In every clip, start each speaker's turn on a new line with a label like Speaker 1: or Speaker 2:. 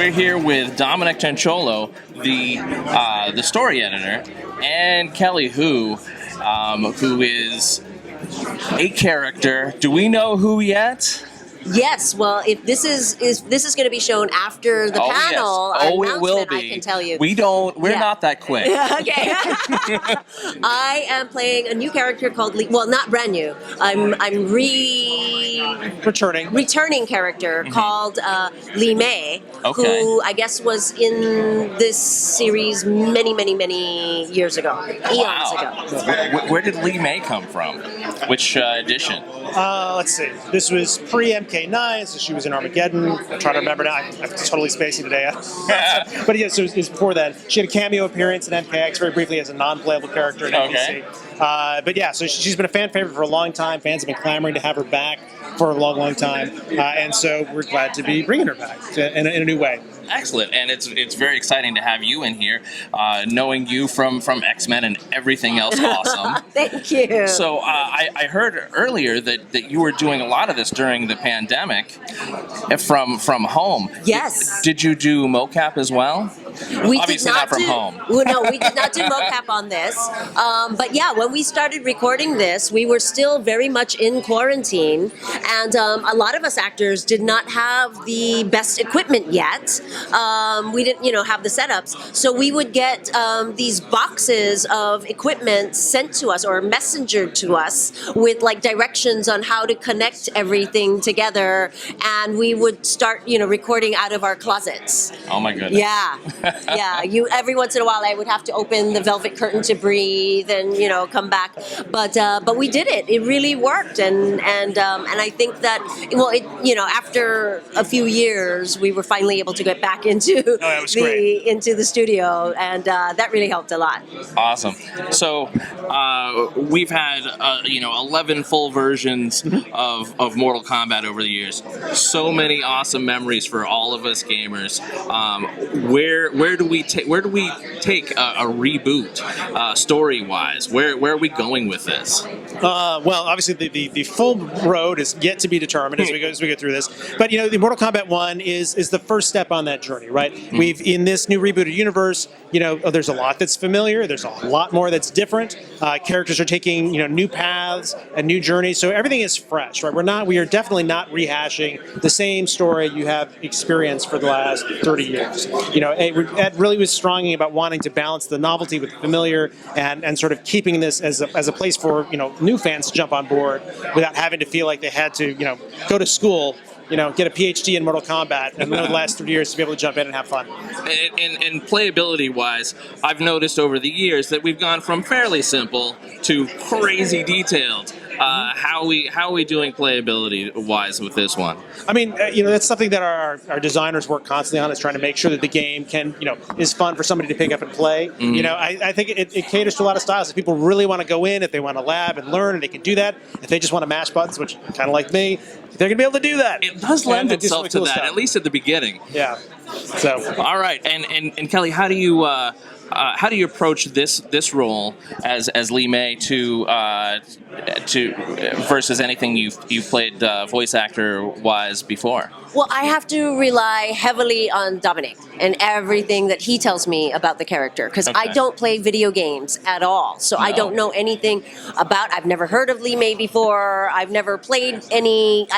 Speaker 1: we're here with Dominic Tanciolo, the story editor, and KellyHU, who is a character. Do we know who yet?
Speaker 2: Yes, well, if this is going to be shown after the panel,
Speaker 1: yes. It will be.
Speaker 2: I can tell you.
Speaker 1: We're not that quick.
Speaker 2: Okay. I am playing a new character called Lee. Well, not brand new. I'm returning character called Lee May, who I guess was in this series many years ago, eons ago.
Speaker 1: Where did Lee May come from? Which edition?
Speaker 3: Let's see. This was pre-MK9, so she was in Armageddon. I'm trying to remember now. I'm totally spacey today. But yeah, so it was before that. She had a cameo appearance in MKX very briefly as a non-playable character in NBC. But yeah, so she's been a fan favorite for a long time. Fans have been clamoring to have her back for a long time. And so we're glad to be bringing her back in a new way.
Speaker 1: Excellent, and it's very exciting to have you in here, knowing you from X-Men and everything else awesome.
Speaker 2: Thank you.
Speaker 1: So I heard earlier that you were doing a lot of this during the pandemic from home.
Speaker 2: Yes.
Speaker 1: Did you do mocap as well?
Speaker 2: We
Speaker 1: Obviously
Speaker 2: did not
Speaker 1: from
Speaker 2: do,
Speaker 1: home.
Speaker 2: No, we did not do mocap on this. But yeah, when we started recording this, we were still very much in quarantine, and a lot of us actors did not have the best equipment yet. We didn't, have the setups. So we would get these boxes of equipment sent to us or messengered to us with like directions on how to connect everything together, and we would start, recording out of our closets.
Speaker 1: Oh my goodness.
Speaker 2: Yeah. Yeah, every once in a while I would have to open the velvet curtain to breathe and come back, but we did it. It really worked, and I think that after a few years we were finally able to get back into the studio, and that really helped a lot.
Speaker 1: Awesome. So we've had 11 full versions of Mortal Kombat over the years. So many awesome memories for all of us gamers. Where do we take a reboot story wise? Where are we going with this?
Speaker 3: Well, obviously the full road is yet to be determined as we go through this. But the Mortal Kombat 1 is the first step on that journey, right? We've in this new rebooted universe, there's a lot that's familiar. There's a lot more that's different. Characters are taking new paths and new journeys, so everything is fresh, right? We are definitely not rehashing the same story you have experienced for the last 30 years. Ed really was strong about wanting to balance the novelty with the familiar and sort of keeping this as a place for new fans to jump on board without having to feel like they had to go to school, get a PhD in Mortal Kombat and the last 3 years to be able to jump in and have fun.
Speaker 1: And playability-wise, I've noticed over the years that we've gone from fairly simple to crazy detailed. How are we doing playability-wise with this one?
Speaker 3: I mean, that's something that our designers work constantly on, is trying to make sure that the game is fun for somebody to pick up and play. I think it caters to a lot of styles. If people really want to go in, if they want to lab and learn, and they can do that. If they just want to mash buttons, which kind of like me, they're going to be able to do that.
Speaker 1: It does lend itself to that, at least at the beginning.
Speaker 3: Yeah. So.
Speaker 1: All right, and Kelly, how do you approach this role as Lee May to versus anything you've played voice actor wise before?
Speaker 2: Well, I have to rely heavily on Dominic and everything that he tells me about the character, because I don't play video games at all. So I don't know anything about, I've never heard of Lee May before. I've never played any,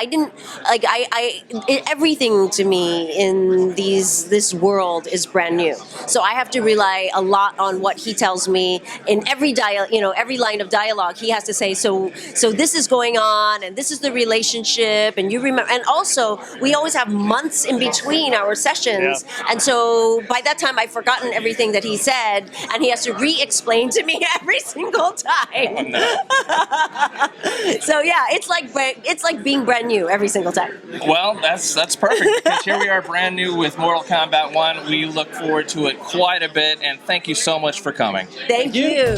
Speaker 2: everything to me in this world is brand new. So I have to rely a lot on what he tells me in every every line of dialogue. He has to say, so this is going on, and this is the relationship, and you remember, and also we always have months in between our sessions, and so by that time I've forgotten everything that he said, and he has to re-explain to me every single time. So yeah, it's like being brand new every single time.
Speaker 1: Well, that's perfect, because here we are brand new with Mortal Kombat 1. We look forward to it quite a bit, and thank you so much for coming.
Speaker 2: Thank you.